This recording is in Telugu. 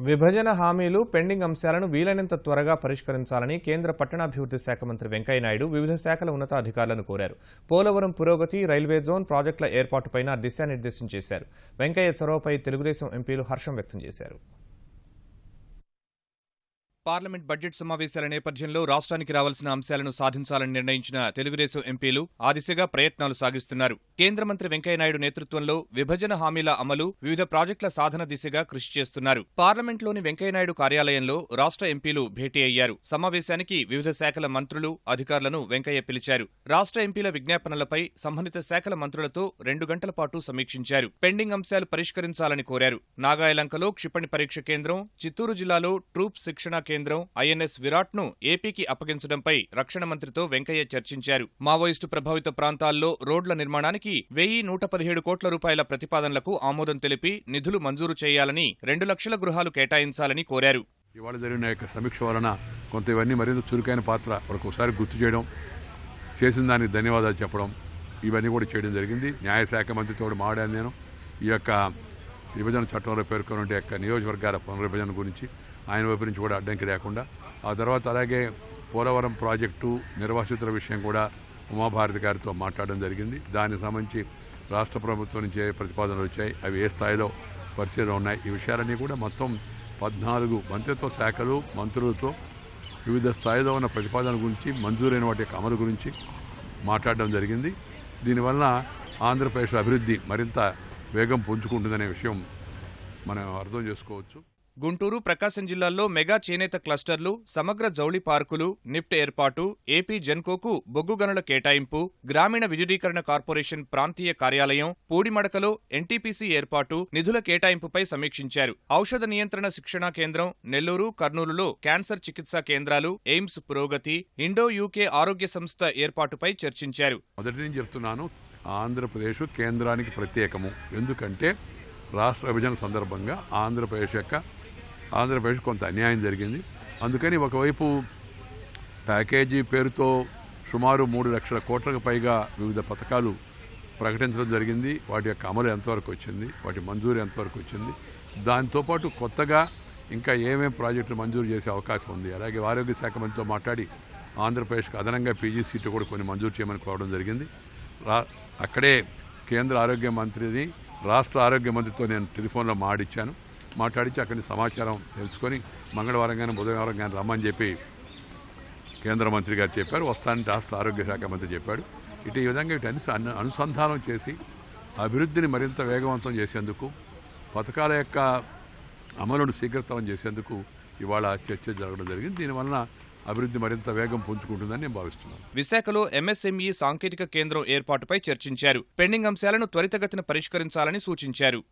విభజన హామీలు పెండింగ్ అంశాలను వీలైనంత త్వరగా పరిష్కరించాలని కేంద్ర పట్టణాభివృద్ధి శాఖ మంత్రి వెంకయ్యనాయుడు వివిధ శాఖల ఉన్నతాధికారులను కోరారు. పోలవరం పురోగతి, రైల్వే జోన్ ప్రాజెక్టుల ఏర్పాటుపై దిశానిర్దేశం చేశారు. వెంకయ్య చొరవపై తెలుగుదేశం ఎంపీలు హర్షం వ్యక్తం చేశారు. పార్లమెంట్ బడ్జెట్ సమావేశాల నేపథ్యంలో రాష్ట్రానికి రావాల్సిన అంశాలను సాధించాలని నిర్ణయించిన తెలుగుదేశం ఎంపీలు ఆ దిశగా ప్రయత్నాలు సాగిస్తున్నారు. కేంద్ర మంత్రి వెంకయ్యనాయుడు నేతృత్వంలో విభజన హామీల అమలు, వివిధ ప్రాజెక్టుల సాధన దిశగా కృషి చేస్తున్నారు. పార్లమెంట్లోని వెంకయ్యనాయుడు కార్యాలయంలో రాష్ట్ర ఎంపీలు భేటీ అయ్యారు. సమావేశానికి వివిధ శాఖల మంత్రులు, అధికారులను వెంకయ్య పిలిచారు. రాష్ట్ర ఎంపీల విజ్ఞాపనలపై సంబంధిత శాఖల మంత్రులతో 2 గంటల పాటు సమీక్షించారు. పెండింగ్ అంశాలు పరిష్కరించాలని కోరారు. నాగాయలంకలో క్షిపణి పరీక్ష కేంద్రం, చిత్తూరు జిల్లాలో ట్రూప్ శిక్షణ కేంద్రం ఐఎన్ఎస్ విరాట్ ను ఏపీకి అప్పగించడంపై రక్షణ మంత్రితో వెంకయ్య చర్చించారు. మావోయిస్టు ప్రభావిత ప్రాంతాల్లో రోడ్ల నిర్మాణానికి 1,117 కోట్ల రూపాయల ప్రతిపాదనలకు ఆమోదం తెలిపి నిధులు మంజూరు చేయాలని, 2 లక్షల గృహాలు కేటాయించాలని కోరారు. ఇవాళ జరిగిన సమీక్ష వలన కొంత ఇవన్నీ మరింత చురుకైన పాత్ర ఒకసారి గుర్తు చేయడం, చేసిన దానికి ధన్యవాదాలు చెప్పడం, ఇవన్నీ కూడా చేయడం జరిగింది. న్యాయశాఖ మంత్రితో మాట్లాడాను నేను. ఈ యొక్క విభజన చట్టంలో పేర్కొన్న నియోజకవర్గాల పునర్విభజన గురించి ఆయన వైపు నుంచి కూడా అడ్డంకి లేకుండా, ఆ తర్వాత అలాగే పోలవరం ప్రాజెక్టు నిర్వాసితుల విషయం కూడా ఉమాభారతి గారితో మాట్లాడడం జరిగింది. దానికి సంబంధించి రాష్ట్ర ప్రభుత్వం నుంచి ప్రతిపాదనలు వచ్చాయి, అవి ఏ స్థాయిలో పరిశీలన ఉన్నాయి, ఈ విషయాలన్నీ కూడా మొత్తం 14 మంత్రిత్వ శాఖలు మంత్రులతో వివిధ స్థాయిలో ఉన్న ప్రతిపాదనల గురించి, మంజూరైన వాటి యొక్క అమలు గురించి మాట్లాడడం జరిగింది. దీనివల్ల ఆంధ్రప్రదేశ్ అభివృద్ధి మరింత వేగం పుంజుకుంటుందనే విషయం మనం అర్థం చేసుకోవచ్చు. గుంటూరు, ప్రకాశం జిల్లాల్లో మెగా చేనేత క్లస్టర్లు, సమగ్ర జౌళి పార్కులు, నిఫ్ట్ ఏర్పాటు, ఏపీ జెన్కోకు బొగ్గు గనుల కేటాయింపు, గ్రామీణ విద్యుదీకరణ కార్పొరేషన్ ప్రాంతీయ కార్యాలయం, పూడిమడకలో ఎన్టీపీసీ ఏర్పాటు, నిధుల కేటాయింపుపై సమీక్షించారు. ఔషధ నియంత్రణ శిక్షణా కేంద్రం, నెల్లూరు, కర్నూలులో క్యాన్సర్ చికిత్సా కేంద్రాలు, ఎయిమ్స్ పురోగతి, ఇండో యూకే ఆరోగ్య సంస్థ ఏర్పాటుపై చర్చించారు. మొదటి నుంచి చెప్తున్నాను, ఆంధ్రప్రదేశ్ కేంద్రానికి ప్రత్యేకము. ఎందుకంటే రాష్ట్ర విభజన సందర్భంగా ఆంధ్రప్రదేశ్ కొంత అన్యాయం జరిగింది. అందుకని ఒకవైపు ప్యాకేజీ పేరుతో సుమారు 3 లక్షల కోట్లకు పైగా వివిధ పథకాలు ప్రకటించడం జరిగింది. వాటి యొక్క అమలు ఎంతవరకు వచ్చింది, వాటి మంజూరు ఎంతవరకు వచ్చింది, దాంతోపాటు కొత్తగా ఇంకా ఏమేమి ప్రాజెక్టులు మంజూరు చేసే అవకాశం ఉంది. అలాగే ఆరోగ్య శాఖ మంత్రితో మాట్లాడి ఆంధ్రప్రదేశ్కి అదనంగా పీజీ సీట్లు కూడా కొన్ని మంజూరు చేయమని కోరడం జరిగింది. అక్కడే కేంద్ర ఆరోగ్య మంత్రిని, రాష్ట్ర ఆరోగ్య మంత్రితో నేను టెలిఫోన్లో మాట్లాడించి అక్కడి సమాచారం తెలుసుకొని మంగళవారం కానీ బుధవారం కానీ రమ్మని చెప్పి కేంద్ర మంత్రి గారు చెప్పారు. వస్తానని రాష్ట్ర ఆరోగ్య శాఖ మంత్రి చెప్పాడు. ఈ విధంగా వీటన్ని అనుసంధానం చేసి అభివృద్ధిని మరింత వేగవంతం చేసేందుకు, పథకాల యొక్క అమలును శీఘ్రతరం చేసేందుకు ఇవాళ చర్చ జరగడం జరిగింది. దీనివలన అభివృద్ధి మరింత వేగం పుంజుకుంటుందని నేను భావిస్తున్నాను. విశాఖలో ఎంఎస్ఎంఈ సాంకేతిక కేంద్రం ఏర్పాటుపై చర్చించారు. పెండింగ్ అంశాలను త్వరితగతిన పరిష్కరించాలని సూచించారు.